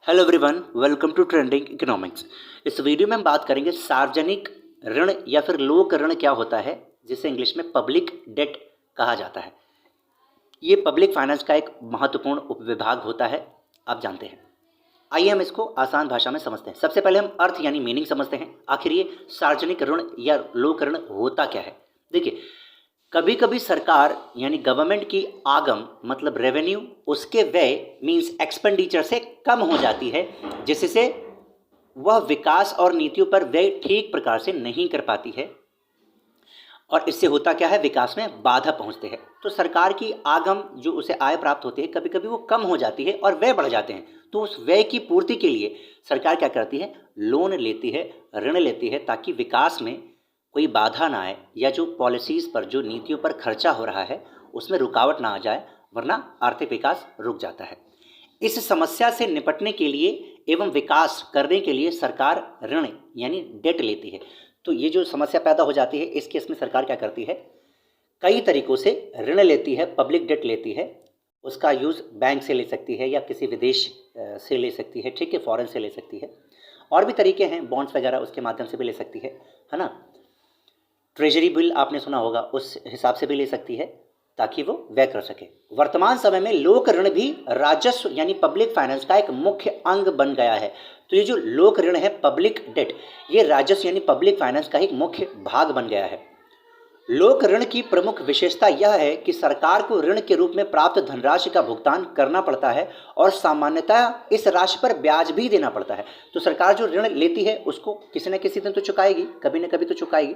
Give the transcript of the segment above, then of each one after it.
Hello everyone, welcome to trending economics. इस video में हम बात करेंगे सार्वजनिक ऋण या फिर लोक ऋण क्या होता है, जिसे इंग्लिश में पब्लिक डेट कहा जाता है। ये पब्लिक फाइनेंस का एक महत्वपूर्ण उपविभाग होता है, आप जानते हैं। आइए हम इसको आसान भाषा में समझते हैं। सबसे पहले हम अर्थ यानी मीनिंग समझते हैं। आखिर ये सार्वजनिक ऋण या लोक ऋण होता क्या है। देखिए, कभी कभी सरकार यानी गवर्नमेंट की आगम मतलब रेवेन्यू उसके व्यय मींस एक्सपेंडिचर से कम हो जाती है, जिससे वह विकास और नीतियों पर व्यय ठीक प्रकार से नहीं कर पाती है और इससे होता क्या है, विकास में बाधा पहुंचते हैं। तो सरकार की आगम जो उसे आय प्राप्त होती है कभी कभी वो कम हो जाती है और व्यय बढ़ जाते हैं। तो उस व्यय की पूर्ति के लिए सरकार क्या करती है, लोन लेती है, ऋण लेती है, ताकि विकास में कोई बाधा ना आए या जो पॉलिसीज़ पर जो नीतियों पर खर्चा हो रहा है उसमें रुकावट ना आ जाए, वरना आर्थिक विकास रुक जाता है। इस समस्या से निपटने के लिए एवं विकास करने के लिए सरकार ऋण यानी डेट लेती है। तो ये जो समस्या पैदा हो जाती है इस केस में सरकार क्या करती है, कई तरीकों से ऋण लेती है, पब्लिक डेट लेती है। उसका यूज़ बैंक से ले सकती है या किसी विदेश से ले सकती है, ठीक है, फॉरेन से ले सकती है। और भी तरीके हैं, बॉन्ड्स वगैरह उसके माध्यम से भी ले सकती है ना। ट्रेजरी बिल आपने सुना होगा, उस हिसाब से भी ले सकती है ताकि वो व्यय कर सके। वर्तमान समय में लोक ऋण भी राजस्व यानी पब्लिक फाइनेंस का एक मुख्य अंग बन गया है। तो ये जो लोक ऋण है, पब्लिक डेट, ये राजस्व यानी पब्लिक फाइनेंस का एक मुख्य भाग बन गया है। लोक ऋण की प्रमुख विशेषता यह है कि सरकार को ऋण के रूप में प्राप्त धनराशि का भुगतान करना पड़ता है और सामान्यतः इस राशि पर ब्याज भी देना पड़ता है। तो सरकार जो ऋण लेती है उसको किसी न किसी दिन तो चुकाएगी, कभी न कभी तो चुकाएगी।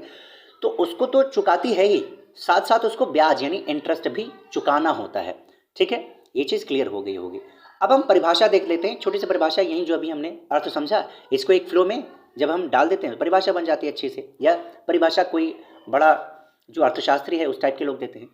तो उसको तो चुकाती है ही, साथ साथ उसको ब्याज यानी इंटरेस्ट भी चुकाना होता है। ठीक है, ये चीज़ क्लियर हो गई होगी। अब हम परिभाषा देख लेते हैं, छोटी सी परिभाषा, यही जो अभी हमने अर्थ समझा इसको एक फ्लो में जब हम डाल देते हैं परिभाषा बन जाती है अच्छे से, या परिभाषा कोई बड़ा जो अर्थशास्त्री है उस टाइप के लोग देते हैं।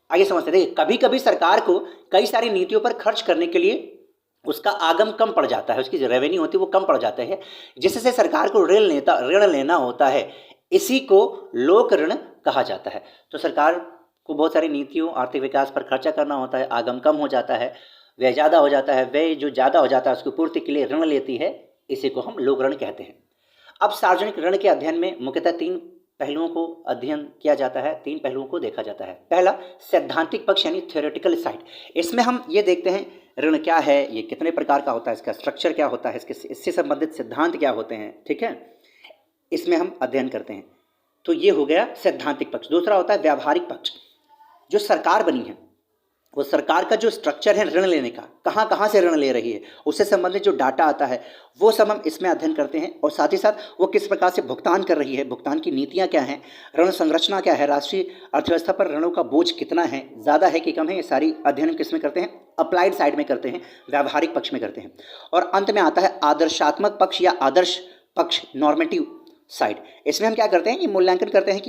आगे समझते हैं। कभी कभी सरकार को कई सारी नीतियों पर खर्च करने के लिए उसका आगम कम पड़ जाता है, उसकी जो रेवेन्यू होती है वो कम पड़ जाता है, जिससे सरकार को ऋण लेना होता है। इसी को लोक ऋण कहा जाता है। तो सरकार को बहुत सारी नीतियों, आर्थिक विकास पर खर्चा करना होता है, आगम कम हो जाता है, व्यय ज़्यादा हो जाता है, व्यय जो ज़्यादा हो जाता है उसकी पूर्ति के लिए ऋण लेती है, इसी को हम लोक ऋण कहते हैं। अब सार्वजनिक ऋण के अध्ययन में मुख्यतः तीन पहलुओं को अध्ययन किया जाता है, तीन पहलुओं को देखा जाता है। पहला सैद्धांतिक पक्ष यानी थ्योरेटिकल साइड। इसमें हम ये देखते हैं ऋण क्या है, ये कितने प्रकार का होता है, इसका स्ट्रक्चर क्या होता है, इससे संबंधित सिद्धांत क्या होते हैं, ठीक है, इसमें हम अध्ययन करते हैं। तो ये हो गया सैद्धांतिक पक्ष। दूसरा होता है व्यावहारिक पक्ष। जो सरकार बनी है वो सरकार का जो स्ट्रक्चर है ऋण लेने का, कहाँ कहाँ से ऋण ले रही है, उससे संबंधित जो डाटा आता है वो सब हम इसमें अध्ययन करते हैं। और साथ ही साथ वो किस प्रकार से भुगतान कर रही है, भुगतान की नीतियाँ क्या हैं, ऋण संरचना क्या है, राष्ट्रीय अर्थव्यवस्था पर ऋणों का बोझ कितना है, ज़्यादा है कि कम है, ये सारी अध्ययन किस में करते हैं, अप्लाइड साइड में करते हैं, व्यावहारिक पक्ष में करते हैं। और अंत में आता है आदर्शात्मक पक्ष या आदर्श पक्ष, नॉर्मेटिव साइड। इसमें हम क्या करते हैं, ये मूल्यांकन करते हैं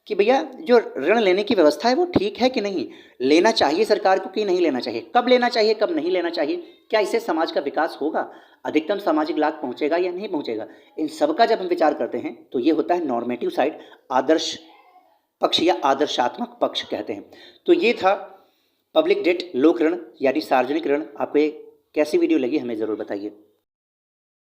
कि भैया जो ऋण लेने की व्यवस्था है वो ठीक है कि नहीं, लेना चाहिए सरकार को कि नहीं लेना चाहिए, कब लेना चाहिए कब नहीं लेना चाहिए, क्या इससे समाज का विकास होगा, अधिकतम सामाजिक लाभ पहुंचेगा या नहीं पहुंचेगा। इन सब का जब हम विचार करते हैं तो ये होता है नॉर्मेटिव साइड, आदर्श पक्ष या आदर्शात्मक पक्ष कहते हैं। तो ये था पब्लिक डेट, लोक ऋण यानी सार्वजनिक ऋण। आपको ये कैसी वीडियो लगी हमें ज़रूर बताइए।